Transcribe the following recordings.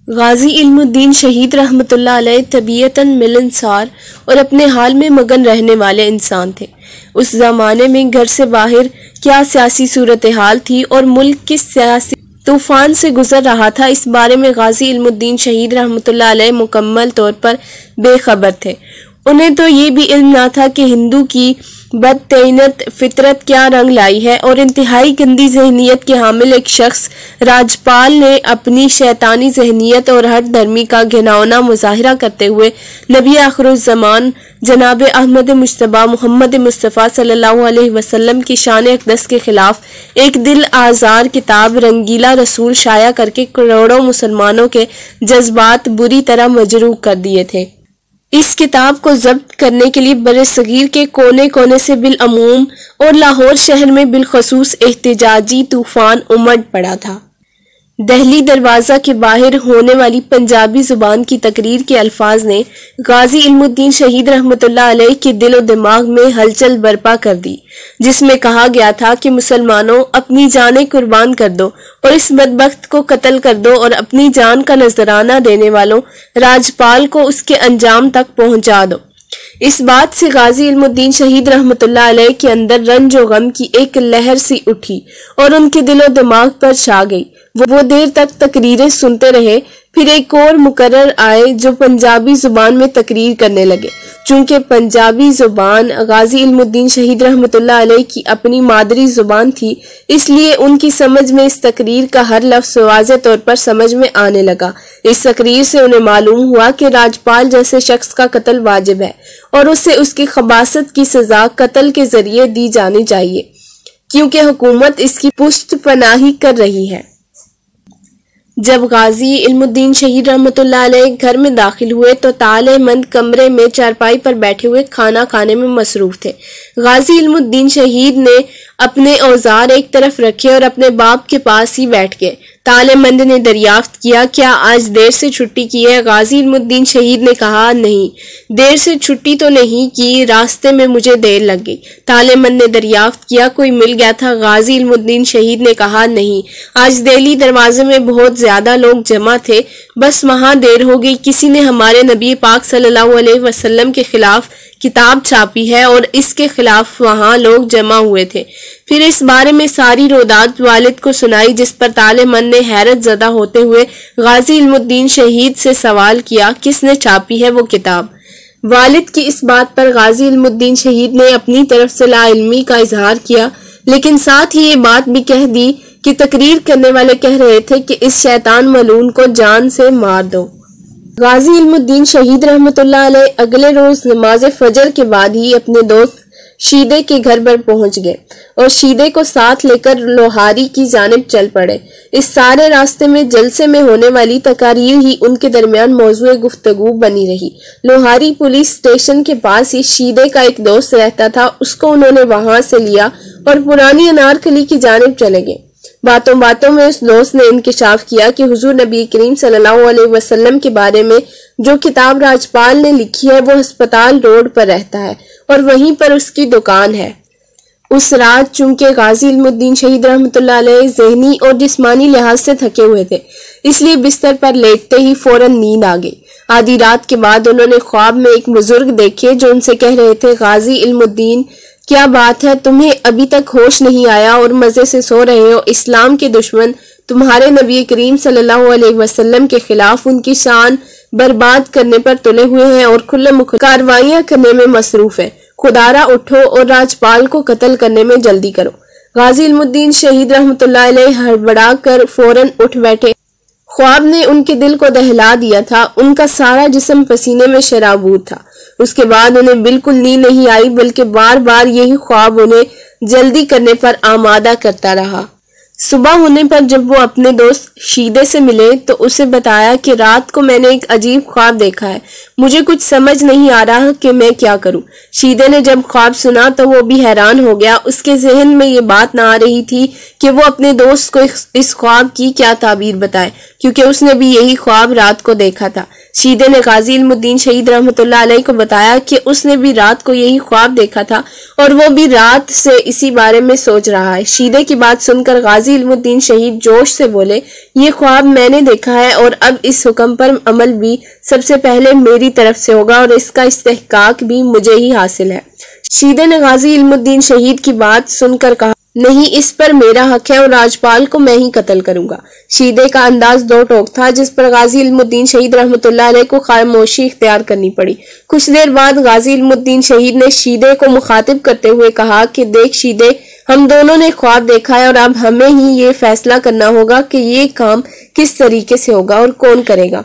غازی علم الدین شہید رحمۃ اللہ علیہ طبیعتاً ملنسار اور اپنے حال میں مگن رہنے والے انسان تھے۔ اس زمانے میں گھر سے باہر کیا سیاسی صورتحال تھی اور ملک کس سیاسی طوفان سے گزر رہا تھا، اس بارے میں غازی علم الدین شہید رحمۃ اللہ علیہ مکمل طور پر بے خبر تھے۔ انہیں تو یہ بھی علم نہ تھا کہ ہندو کی بدطینت فطرت کیا رنگ لائی ہے، اور انتہائی گندی ذہنیت کے حامل ایک شخص راجپال نے اپنی شیطانی ذہنیت اور ہٹ دھرمی کا گھناؤنا مظاہرہ کرتے ہوئے نبی آخر الزمان جناب احمد مجتبیٰ محمد مصطفیٰ صلی اللہ علیہ وسلم کی شان اقدس کے خلاف ایک دل آزار کتاب رنگیلا رسول شائع کر کے کروڑوں مسلمانوں کے جذبات بری طرح مجروح کر دیے تھے۔ اس کتاب کو ضبط کرنے کے لیے برصغیر کے کونے کونے سے بالعموم اور لاہور شہر میں بالخصوص احتجاجی طوفان امڑ پڑا تھا۔ دہلی دروازہ کے باہر ہونے والی پنجابی زبان کی تقریر کے الفاظ نے غازی علم الدین شہید رحمۃ اللہ علیہ کے دل و دماغ میں ہلچل برپا کر دی، جس میں کہا گیا تھا کہ مسلمانوں اپنی جانیں قربان کر دو اور اس بدبخت کو قتل کر دو، اور اپنی جان کا نذرانہ دینے والوں راجپال کو اس کے انجام تک پہنچا دو۔ اس بات سے غازی علم الدین شہید رحمۃ اللہ علیہ کے اندر رنج و غم کی ایک لہر سی اٹھی اور ان کے دل و دماغ پر چھا گئی۔ وہ دیر تک تقریریں سنتے رہے، پھر ایک اور مقرر آئے جو پنجابی زبان میں تقریر کرنے لگے۔ چونکہ پنجابی زبان غازی علم الدین شہید رحمۃ اللہ علیہ کی اپنی مادری زبان تھی، اس لیے ان کی سمجھ میں اس تقریر کا ہر لفظ واضح طور پر سمجھ میں آنے لگا۔ اس تقریر سے انہیں معلوم ہوا کہ راجپال جیسے شخص کا قتل واجب ہے اور اسے اس کی خباثت کی سزا قتل کے ذریعے دی جانی چاہیے، کیونکہ حکومت اس کی پشت پناہی کر رہی ہے۔ جب غازی علم الدین شہید رحمۃ اللہ علیہ گھر میں داخل ہوئے تو تالے بند کمرے میں چارپائی پر بیٹھے ہوئے کھانا کھانے میں مصروف تھے۔ غازی علم الدین شہید نے اپنے اوزار ایک طرف رکھے اور اپنے باپ کے پاس ہی بیٹھ گئے۔ تالے بند نے دریافت کیا، کیا آج دیر سے چھٹی کی ہے؟ غازی علم الدین شہید نے کہا، نہیں، دیر سے چھٹی تو نہیں کی، راستے میں مجھے دیر لگ گئی۔ تالے بند نے دریافت کیا، کوئی مل گیا تھا؟ غازی علم الدین شہید نے کہا، نہیں، آج دہلی دروازے میں بہت زیادہ لوگ جمع تھے، بس وہاں دیر ہو گئی۔ کسی نے ہمارے نبی پاک صلی اللہ علیہ وسلم کے خلاف کتاب چھاپی ہے اور اس کے خلاف وہاں لوگ جمع ہوئے تھے۔ پھر اس بارے میں ساری رودات والد کو سنائی، جس پر تالے من نے حیرت زدہ ہوتے ہوئے غازی علم الدین شہید سے سوال کیا، کس نے چھاپی ہے وہ کتاب؟ والد کی اس بات پر غازی علم الدین شہید نے اپنی طرف سے لا علمی کا اظہار کیا، لیکن ساتھ ہی یہ بات بھی کہہ دی کہ تقریر کرنے والے کہہ رہے تھے کہ اس شیطان ملعون کو جان سے مار دو۔ غازی علم الدین شہید رحمۃ اللہ علیہ اگلے روز نماز فجر کے بعد ہی اپنے دوست شیدے کے گھر پر پہنچ گئے اور شیدے کو ساتھ لے کر لوہاری کی جانب چل پڑے۔ اس سارے راستے میں جلسے میں ہونے والی تقاریر ہی ان کے درمیان موضوع گفتگو بنی رہی۔ لوہاری پولیس اسٹیشن کے پاس ہی شیدے کا ایک دوست رہتا تھا، اس کو انہوں نے وہاں سے لیا اور پرانی انارکلی کی جانب چلے گئے۔ باتوں باتوں میں اس دوست نے انکشاف کیا کہ حضور نبی کریم صلی اللہ علیہ وسلم کے بارے میں جو کتاب راجپال نے لکھی ہے وہ ہسپتال روڈ پر رہتا ہے اور وہیں پر اس کی دکان ہے۔ اس رات چونکہ غازی علم الدین شہید رحمۃ اللہ علیہ ذہنی اور جسمانی لحاظ سے تھکے ہوئے تھے، اس لیے بستر پر لیٹتے ہی فوراً نیند آ گئی۔ آدھی رات کے بعد انہوں نے خواب میں ایک بزرگ دیکھے جو ان سے کہہ رہے تھے، غازی علم الدین، کیا بات ہے، تمہیں ابھی تک ہوش نہیں آیا اور مزے سے سو رہے ہو؟ اسلام کے دشمن تمہارے نبی کریم صلی اللہ علیہ وسلم کے خلاف ان کی شان برباد کرنے پر تلے ہوئے ہیں اور کھلے مکھلے کارروائیاں کرنے میں مصروف ہیں۔ خدارا اٹھو اور راجپال کو قتل کرنے میں جلدی کرو۔ غازی علم الدین شہید رحمۃ اللہ علیہ ہڑبڑا کر فوراً اٹھ بیٹھے۔ خواب نے ان کے دل کو دہلا دیا تھا، ان کا سارا جسم پسینے میں شرابور تھا۔ اس کے بعد انہیں بالکل نیند نہیں آئی، بلکہ بار بار یہی خواب انہیں جلدی کرنے پر آمادہ کرتا رہا۔ صبح ہونے پر جب وہ اپنے دوست شیدے سے ملے تو اسے بتایا کہ رات کو میں نے ایک عجیب خواب دیکھا ہے، مجھے کچھ سمجھ نہیں آ رہا کہ میں کیا کروں۔ شیدے نے جب خواب سنا تو وہ بھی حیران ہو گیا، اس کے ذہن میں یہ بات نہ آ رہی تھی کہ وہ اپنے دوست کو اس خواب کی کیا تعبیر بتائے، کیونکہ اس نے بھی یہی خواب رات کو دیکھا تھا۔ شیدے نے غازی علم الدین شہید رحمۃ اللہ علیہ کو بتایا کہ اس نے بھی رات کو یہی خواب دیکھا تھا اور وہ بھی رات سے اسی بارے میں سوچ رہا ہے۔ شیدے کی بات سن کر غازی علم الدین شہید جوش سے بولے، یہ خواب میں نے دیکھا ہے اور اب اس حکم پر عمل بھی سب سے پہلے میری طرف سے ہوگا اور اس کا استحقاق بھی مجھے ہی حاصل ہے۔ شیدے نے غازی علم الدین شہید کی بات سن کر کہا، نہیں، اس پر میرا حق ہے اور راجپال کو میں ہی قتل کروں گا۔ شیدے کا انداز دو ٹوک تھا جس پر غازی علم الدین شہید رحمۃ اللہ علیہ کو خاموشی اختیار کرنی پڑی۔ کچھ دیر بعد غازی علم الدین شہید نے شیدے کو مخاطب کرتے ہوئے کہا کہ دیکھ شیدے، ہم دونوں نے خواب دیکھا ہے اور اب ہمیں ہی یہ فیصلہ کرنا ہوگا کہ یہ کام کس طریقے سے ہوگا اور کون کرے گا۔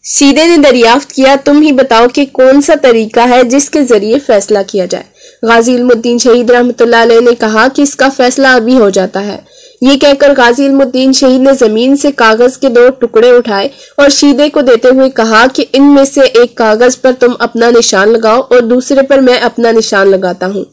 شیدے نے دریافت کیا، تم ہی بتاؤ کہ کون سا طریقہ ہے جس کے ذریعے فیصلہ کیا جائے۔ غازی علم الدین شہید رحمۃ اللہ علیہ نے کہا کہ اس کا فیصلہ ابھی ہو جاتا ہے۔ یہ کہہ کر غازی علم الدین شہید نے زمین سے کاغذ کے 2 ٹکڑے اٹھائے اور شیدے کو دیتے ہوئے کہا کہ ان میں سے ایک کاغذ پر تم اپنا نشان لگاؤ اور دوسرے پر میں اپنا نشان لگاتا ہوں۔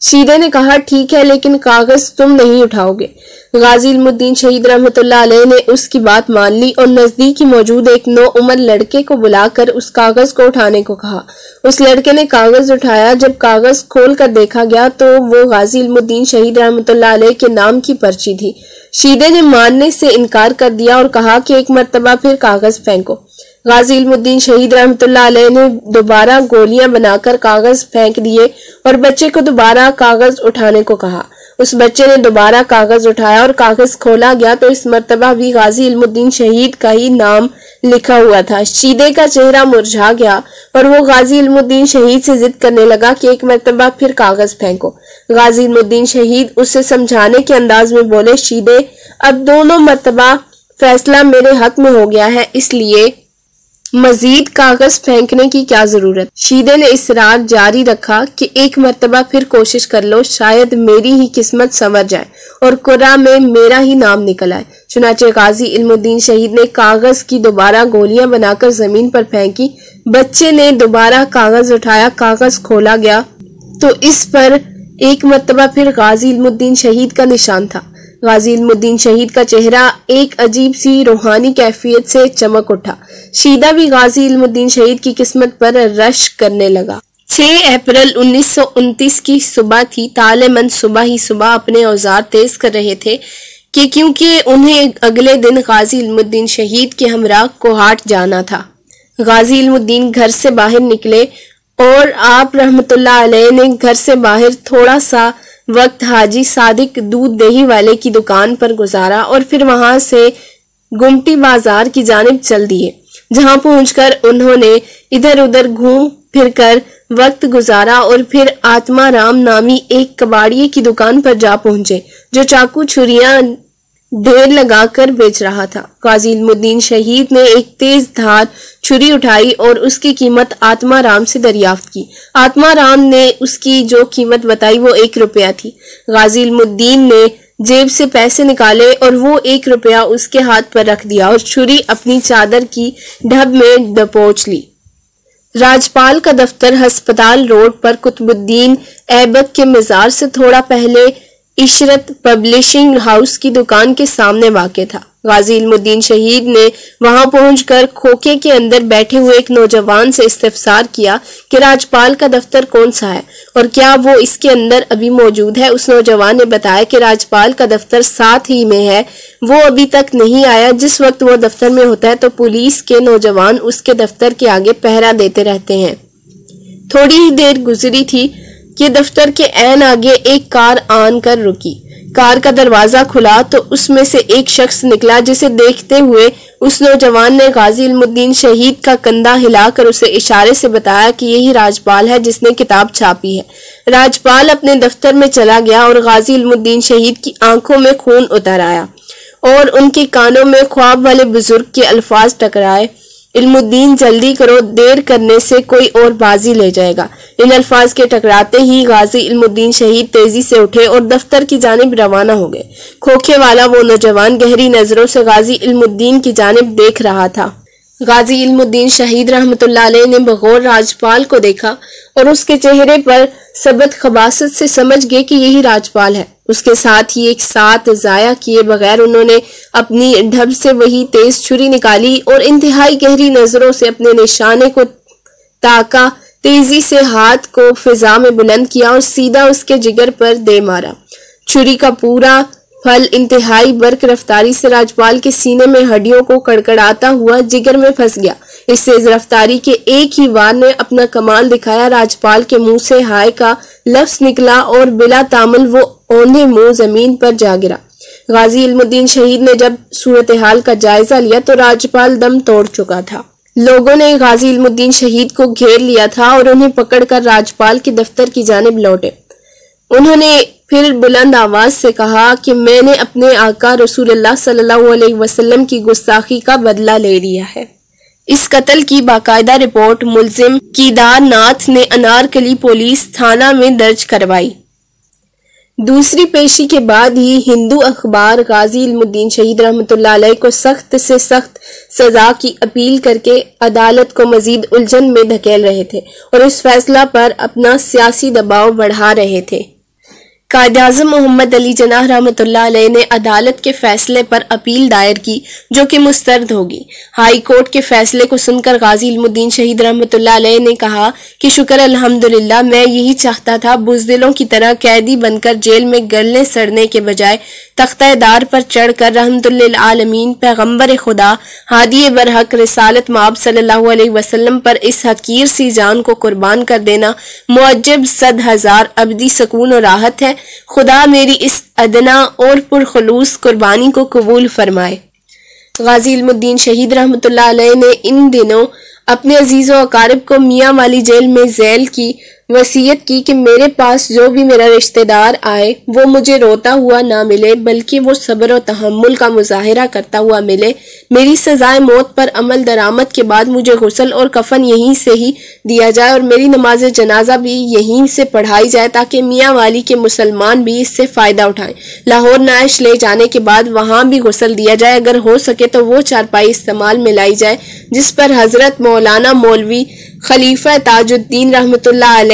شیدے نے کہا ٹھیک ہے، لیکن کاغذ تم نہیں اٹھاؤ گے۔ غازی علم الدین شہید رحمۃ اللہ علیہ نے اس کی بات مان لی اور نزدیک ہی موجود ایک نوعمر لڑکے کو بلا کر اس کاغذ کو اٹھانے کو کہا۔ اس لڑکے نے کاغذ اٹھایا۔ جب کاغذ کھول کر دیکھا گیا تو وہ غازی علم الدین شہید رحمۃ اللہ علیہ کے نام کی پرچی تھی۔ شیدے نے ماننے سے انکار کر دیا اور کہا کہ ایک مرتبہ پھر کاغذ پھینکو۔ غازی علم الدین شہید رحمۃ اللہ علیہ نے دوبارہ گولیاں بنا کر کاغذ پھینک دیے اور بچے کو دوبارہ کاغذ اٹھانے کو کہا۔ اس بچے نے دوبارہ کاغذ اٹھایا اور کاغذ کھولا گیا تو اس مرتبہ بھی غازی علم الدین شہید کا ہی نام لکھا ہوا تھا۔ شیدے کا چہرہ مرجھا گیا اور وہ غازی علم الدین شہید سے ضد کرنے لگا کہ ایک مرتبہ پھر کاغذ پھینکو۔ غازی علم الدین شہید اسے سمجھانے کے انداز میں بولے، شیدے، اب دونوں مرتبہ فیصلہ میرے حق میں ہو گیا ہے، اس لیے مزید کاغذ پھینکنے کی کیا ضرورت۔ شیدے نے اصرار جاری رکھا کہ ایک مرتبہ پھر کوشش کر لو، شاید میری ہی قسمت سنور جائے اور قرعہ میں میرا ہی نام نکل آئے۔ چنانچہ غازی علم الدین شہید نے کاغذ کی دوبارہ گولیاں بنا کر زمین پر پھینکی۔ بچے نے دوبارہ کاغذ اٹھایا، کاغذ کھولا گیا تو اس پر ایک مرتبہ پھر غازی علم الدین شہید کا نشان تھا۔ غازی علم الدین شہید کا چہرہ ایک عجیب سی روحانی کیفیت سے چمک اٹھا۔ شیدہ بھی غازی علم الدین شہید کی قسمت پر رشک کرنے لگا۔ 6 اپریل 1929 کی صبح تھی۔ طالع من صبح ہی صبح اپنے اوزار تیز کر رہے تھے کہ کیونکہ انہیں اگلے دن غازی علم الدین شہید کے ہمراہ کوہاٹ جانا تھا۔ غازی علم الدین گھر سے باہر نکلے اور آپ رحمۃ اللہ علیہ نے گھر سے باہر تھوڑا سا وقت حاجی صادق دودھ دہی والے کی دکان پر گزارا اور پھر وہاں سے گمٹی بازار کی جانب چل دیے، جہاں پہنچ کر انہوں نے ادھر ادھر گھوم پھر کر وقت گزارا اور پھر آتما رام نامی ایک کباڑیے کی دکان پر جا پہنچے جو چاقو چھریاں ڈھیر لگا کر بیچ رہا تھا۔ غازی علم الدین شہید نے ایک تیز دھار چھری اٹھائی اور اس کی قیمت آتما رام سے دریافت کی۔ آتما رام نے اس کی جو قیمت بتائی وہ 1 روپیہ تھی۔ غازی علم الدین نے جیب سے پیسے نکالے اور وہ 1 روپیہ اس کے ہاتھ پر رکھ دیا اور چھری اپنی چادر کی ڈھب میں دبوچ لی۔ راجپال کا دفتر ہسپتال روڈ پر قطب الدین ایبک کے مزار سے تھوڑا پہلے عشرت پبلشنگ ہاؤس کی دکان کے سامنے واقع تھا۔ غازی علم الدین شہید نے وہاں پہنچ کر کھوکے کے اندر بیٹھے ہوئے ایک نوجوان سے استفسار کیا کہ راجپال کا دفتر کون سا ہے اور کیا وہ اس کے اندر ابھی موجود ہے۔ اس نوجوان نے بتایا کہ راجپال کا دفتر ساتھ ہی میں ہے، وہ ابھی تک نہیں آیا۔ جس وقت وہ دفتر میں ہوتا ہے تو پولیس کے نوجوان اس کے دفتر کے آگے پہرا دیتے رہتے ہیں۔ تھوڑی ہی دیر گزری تھی کہ دفتر کے عین آگے ایک کار آن کر رکی۔ کار کا دروازہ کھلا تو اس میں سے ایک شخص نکلا، جسے دیکھتے ہوئے اس نوجوان نے غازی علم الدین شہید کا کندھا ہلا کر اسے اشارے سے بتایا کہ یہی راجپال ہے جس نے کتاب چھاپی ہے۔ راجپال اپنے دفتر میں چلا گیا اور غازی علم الدین شہید کی آنکھوں میں خون اتر آیا اور ان کے کانوں میں خواب والے بزرگ کے الفاظ ٹکرائے، علم الدین جلدی کرو، دیر کرنے سے کوئی اور بازی لے جائے گا۔ ان الفاظ کے ٹکراتے ہی غازی علم الدین شہید تیزی سے اٹھے اور دفتر کی جانب روانہ ہو گئے۔ کھوکھے والا وہ نوجوان گہری نظروں سے غازی علم الدین کی جانب دیکھ رہا تھا۔ غازی علم الدین شہید رحمۃ اللہ علیہ نے بغور راجپال کو دیکھا اور اس کے چہرے پر ثبت خباثت سے سمجھ گئے کہ یہی راجپال ہے۔ اس کے ساتھ ہی ایک ساتھ ضائع کیے بغیر انہوں نے اپنی ڈھب سے وہی تیز چھری نکالی اور انتہائی گہری نظروں سے اپنے نشانے کو تاکا، تیزی سے ہاتھ کو فضا میں بلند کیا اور سیدھا اس کے جگر پر دے مارا۔ چھری کا پورا پھل انتہائی برق رفتاری سے راجپال کے سینے میں ہڈیوں کو کڑکڑاتا ہوا جگر میں پھنس گیا۔ اس تیز رفتاری کے ایک ہی وار نے اپنا کمال دکھایا۔ راجپال کے منہ سے ہائے کا لفظ نکلا اور بلا تامل وہ اوندھے منہ زمین پر جا گرا۔ غازی علم الدین شہید نے جب صورتحال کا جائزہ لیا تو راجپال دم توڑ چکا تھا۔ لوگوں نے غازی علم الدین شہید کو گھیر لیا تھا اور انہیں پکڑ کر راجپال کے دفتر کی جانب لوٹے۔ انہوں نے پھر بلند آواز سے کہا کہ میں نے اپنے آقا رسول اللہ صلی اللہ علیہ وسلم کی گستاخی کا بدلہ لے لیا ہے۔ اس قتل کی باقاعدہ رپورٹ ملزم کیدار ناتھ نے انارکلی پولیس تھانہ میں درج کروائی۔ دوسری پیشی کے بعد ہی ہندو اخبار غازی علم الدین شہید رحمۃ اللہ علیہ کو سخت سے سخت سزا کی اپیل کر کے عدالت کو مزید الجھن میں دھکیل رہے تھے اور اس فیصلہ پر اپنا سیاسی دباؤ بڑھا رہے تھے۔ قائد اعظم محمد علی جناح رحمۃ اللہ علیہ نے عدالت کے فیصلے پر اپیل دائر کی جو کہ مسترد ہوگی۔ ہائی کورٹ کے فیصلے کو سن کر غازی علم الدین شہید رحمۃ اللہ علیہ نے کہا کہ شکر الحمدللہ، میں یہی چاہتا تھا بزدلوں کی طرح قیدی بن کر جیل میں گلنے سڑنے کے بجائے تختہ دار پر چڑھ کر رحمت للعالمین پیغمبر خدا ہادی برحق رسالت مآب صلی اللہ علیہ وسلم پر اس حقیر سی جان کو قربان کر دینا معجب 100,000 ابدی سکون و راحت ہے۔ خدا میری اس ادنا اور پرخلوص قربانی کو قبول فرمائے۔ غازی علم الدین شہید رحمۃ اللہ علیہ نے ان دنوں اپنے عزیز و اقارب کو میاں والی جیل میں ذیل کی وصیت کی کہ میرے پاس جو بھی میرا رشتہ دار آئے وہ مجھے روتا ہوا نہ ملے بلکہ وہ صبر و تحمل کا مظاہرہ کرتا ہوا ملے۔ میری سزائے موت پر عمل درآمد کے بعد مجھے غسل اور کفن یہیں سے ہی دیا جائے اور میری نماز جنازہ بھی یہیں سے پڑھائی جائے تاکہ میاں والی کے مسلمان بھی اس سے فائدہ اٹھائیں۔ لاہور نعش لے جانے کے بعد وہاں بھی غسل دیا جائے، اگر ہو سکے تو وہ چارپائی استعمال میں لائی جائے جس پر حضرت مولانا مولوی خلیفہ تاج الدین رحمۃ اللہ علیہ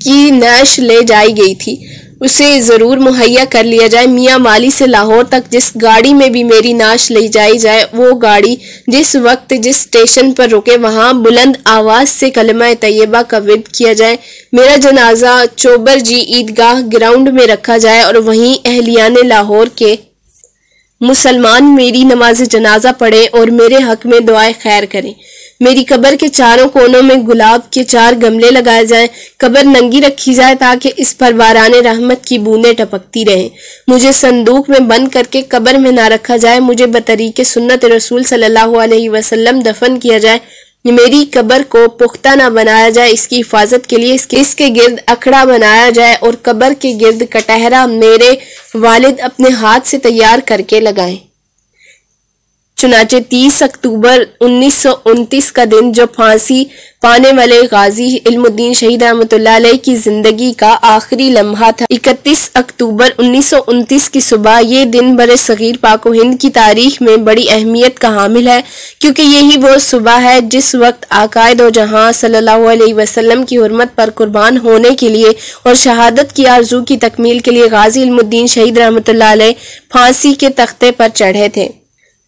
کی نعش لے جائی گئی تھی، اسے ضرور مہیا کر لیا جائے۔ میاں والی سے لاہور تک جس گاڑی میں بھی میری نعش لے جائی جائے وہ گاڑی جس وقت جس اسٹیشن پر رکے وہاں بلند آواز سے کلمہ طیبہ کا ورد کیا جائے۔ میرا جنازہ چوبر جی عیدگاہ گراؤنڈ میں رکھا جائے اور وہیں اہلیان لاہور کے مسلمان میری نماز جنازہ پڑھیں اور میرے حق میں دعائے خیر کریں۔ میری قبر کے چاروں کونوں میں گلاب کے 4 گملے لگائے جائیں، قبر ننگی رکھی جائے تاکہ اس پر باران رحمت کی بوندیں ٹپکتی رہیں۔ مجھے صندوق میں بند کر کے قبر میں نہ رکھا جائے، مجھے بطریق سنت رسول صلی اللہ علیہ وسلم دفن کیا جائے۔ میری قبر کو پختہ نہ بنایا جائے، اس کی حفاظت کے لیے اس کے گرد اکھڑا بنایا جائے اور قبر کے گرد کٹہرا میرے والد اپنے ہاتھ سے تیار کر کے لگائیں۔ چنانچہ 30 اکتوبر 1929 کا دن جو پھانسی پانے والے غازی علم الدین شہید رحمۃ اللہ علیہ کی زندگی کا آخری لمحہ تھا۔ 31 اکتوبر 1929 کی صبح یہ دن برِ صغیر پاک و ہند کی تاریخ میں بڑی اہمیت کا حامل ہے، کیونکہ یہی وہ صبح ہے جس وقت آقا دو جہاں صلی اللہ علیہ وسلم کی حرمت پر قربان ہونے کے لیے اور شہادت کی آرزو کی تکمیل کے لیے غازی علم الدین شہید رحمۃ اللہ علیہ پھانسی کے تختے پر چڑھے تھے۔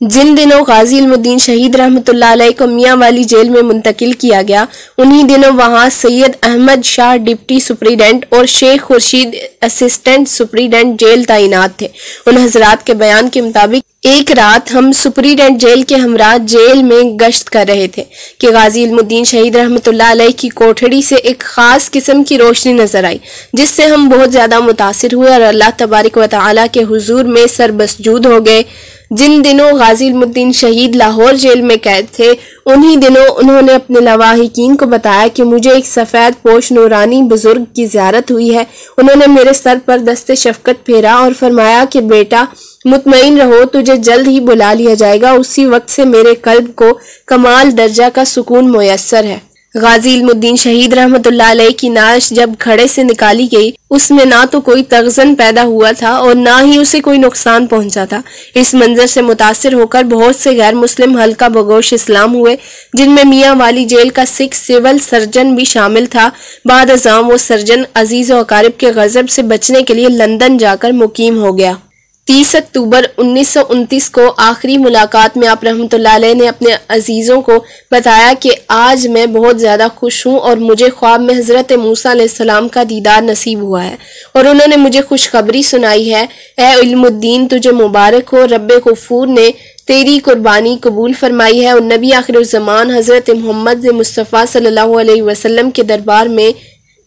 جن دنوں غازی علم الدین شہید رحمۃ اللہ علیہ کو میاں والی جیل میں منتقل کیا گیا، انہی دنوں وہاں سید احمد شاہ ڈپٹی سپریڈنٹ اور شیخ خورشید اسسٹنٹ سپریڈنٹ جیل تعینات تھے۔ ان حضرات کے بیان کے مطابق ایک رات ہم سپریڈنٹ جیل کے ہمراہ جیل میں گشت کر رہے تھے کہ غازی علم الدین شہید رحمۃ اللہ علیہ کی کوٹھڑی سے ایک خاص قسم کی روشنی نظر آئی جس سے ہم بہت زیادہ متاثر ہوئے اور اللہ تبارک و تعالیٰ کے حضور میں سر بسجود ہو گئے۔ جن دنوں غازی علم الدین شہید لاہور جیل میں قید تھے، انہی دنوں انہوں نے اپنے لواحقین کو بتایا کہ مجھے ایک سفید پوش نورانی بزرگ کی زیارت ہوئی ہے۔ انہوں نے میرے سر پر دست شفقت پھیرا اور فرمایا کہ بیٹا مطمئن رہو، تجھے جلد ہی بلا لیا جائے گا۔ اسی وقت سے میرے قلب کو کمال درجہ کا سکون میسر ہے۔ غازی علم الدین شہید رحمۃ اللہ علیہ کی نعش جب کھڑے سے نکالی گئی، اس میں نہ تو کوئی تغزن پیدا ہوا تھا اور نہ ہی اسے کوئی نقصان پہنچا تھا۔ اس منظر سے متاثر ہو کر بہت سے غیر مسلم حلقہ بگوش اسلام ہوئے، جن میں میاں والی جیل کا سکھ سول سرجن بھی شامل تھا۔ بعد ازاں وہ سرجن عزیز و اقارب کے غضب سے بچنے کے لیے لندن جا کر مقیم ہو گیا۔ 30 اکتوبر 1929 کو آخری ملاقات میں آپ رحمۃ اللہ علیہ نے اپنے عزیزوں کو بتایا کہ آج میں بہت زیادہ خوش ہوں اور مجھے خواب میں حضرت موسیٰ علیہ السلام کا دیدار نصیب ہوا ہے اور انہوں نے مجھے خوشخبری سنائی ہے۔ اے علم الدین، تجھے مبارک ہو، رب غفور نے تیری قربانی قبول فرمائی ہے اور نبی آخر الزمان حضرت محمد مصطفیٰ صلی اللہ علیہ وسلم کے دربار میں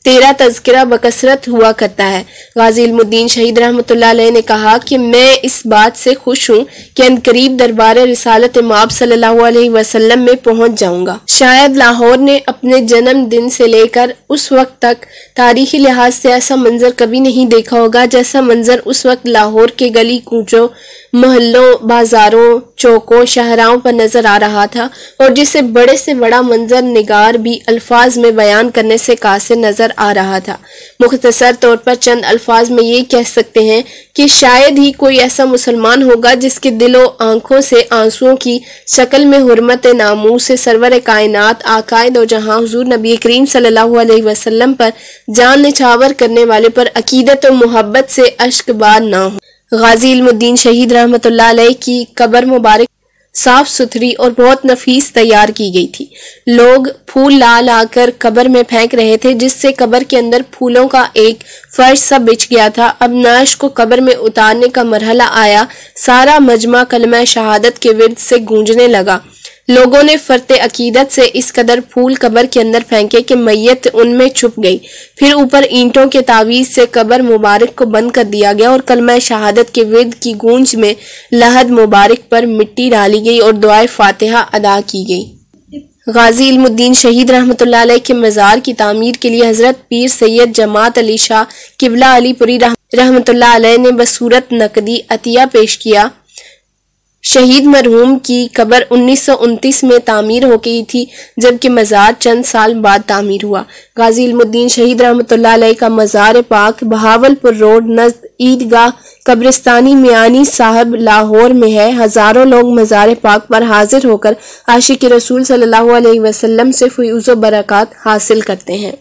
تیرا تذکرہ بکثرت ہوا کرتا ہے۔ غازی علم الدین شہید رحمۃ اللہ علیہ نے کہا کہ میں اس بات سے خوش ہوں کہ عنقریب دربار رسالت مآب صلی اللہ علیہ وسلم میں پہنچ جاؤں گا۔ شاید لاہور نے اپنے جنم دن سے لے کر اس وقت تک تاریخی لحاظ سے ایسا منظر کبھی نہیں دیکھا ہوگا جیسا منظر اس وقت لاہور کے گلی کوچوں، محلوں، بازاروں، چوکوں، شاہراہوں پر نظر آ رہا تھا اور جسے بڑے سے بڑا منظر نگار بھی الفاظ میں بیان کرنے سے قاصر نظر آ رہا تھا۔ مختصر طور پر چند الفاظ میں یہ کہہ سکتے ہیں کہ شاید ہی کوئی ایسا مسلمان ہوگا جس کے دل و آنکھوں سے آنسوؤں کی شکل میں حرمت ناموس سرور کائنات آقائے دو جہاں حضور نبی کریم صلی اللہ علیہ وسلم پر جان نچھاور کرنے والے پر عقیدت و محبت سے اشک بار نہ ہو۔ غازی علم الدین شہید رحمۃ اللہ علیہ کی قبر مبارک صاف ستھری اور بہت نفیس تیار کی گئی تھی۔ لوگ پھول لا لا کر قبر میں پھینک رہے تھے، جس سے قبر کے اندر پھولوں کا ایک فرش سا بچھ گیا تھا۔ اب نعش کو قبر میں اتارنے کا مرحلہ آیا، سارا مجمع کلمہ شہادت کے ورد سے گونجنے لگا۔ لوگوں نے فرط عقیدت سے اس قدر پھول قبر کے اندر پھینکے کہ میت ان میں چھپ گئی۔ پھر اوپر اینٹوں کے تعویذ سے قبر مبارک کو بند کر دیا گیا اور کلمہ شہادت کے ورد کی گونج میں لحد مبارک پر مٹی ڈالی گئی اور دعائے فاتحہ ادا کی گئی۔ غازی علم الدین شہید رحمۃ اللہ علیہ کے مزار کی تعمیر کے لیے حضرت پیر سید جماعت علی شاہ قبلہ علی پوری رحمۃ اللہ علیہ نے بصورت نقدی عطیہ پیش کیا۔ شہید مرحوم کی قبر 1929 میں تعمیر ہو گئی تھی، جبکہ مزار چند سال بعد تعمیر ہوا۔ غازی علم الدین شہید رحمۃ اللہ علیہ کا مزار پاک بہاولپور روڈ نزد عیدگاہ قبرستانی میانی صاحب لاہور میں ہے۔ ہزاروں لوگ مزار پاک پر حاضر ہو کر عاشق رسول صلی اللہ علیہ وسلم سے فیوز و برکات حاصل کرتے ہیں۔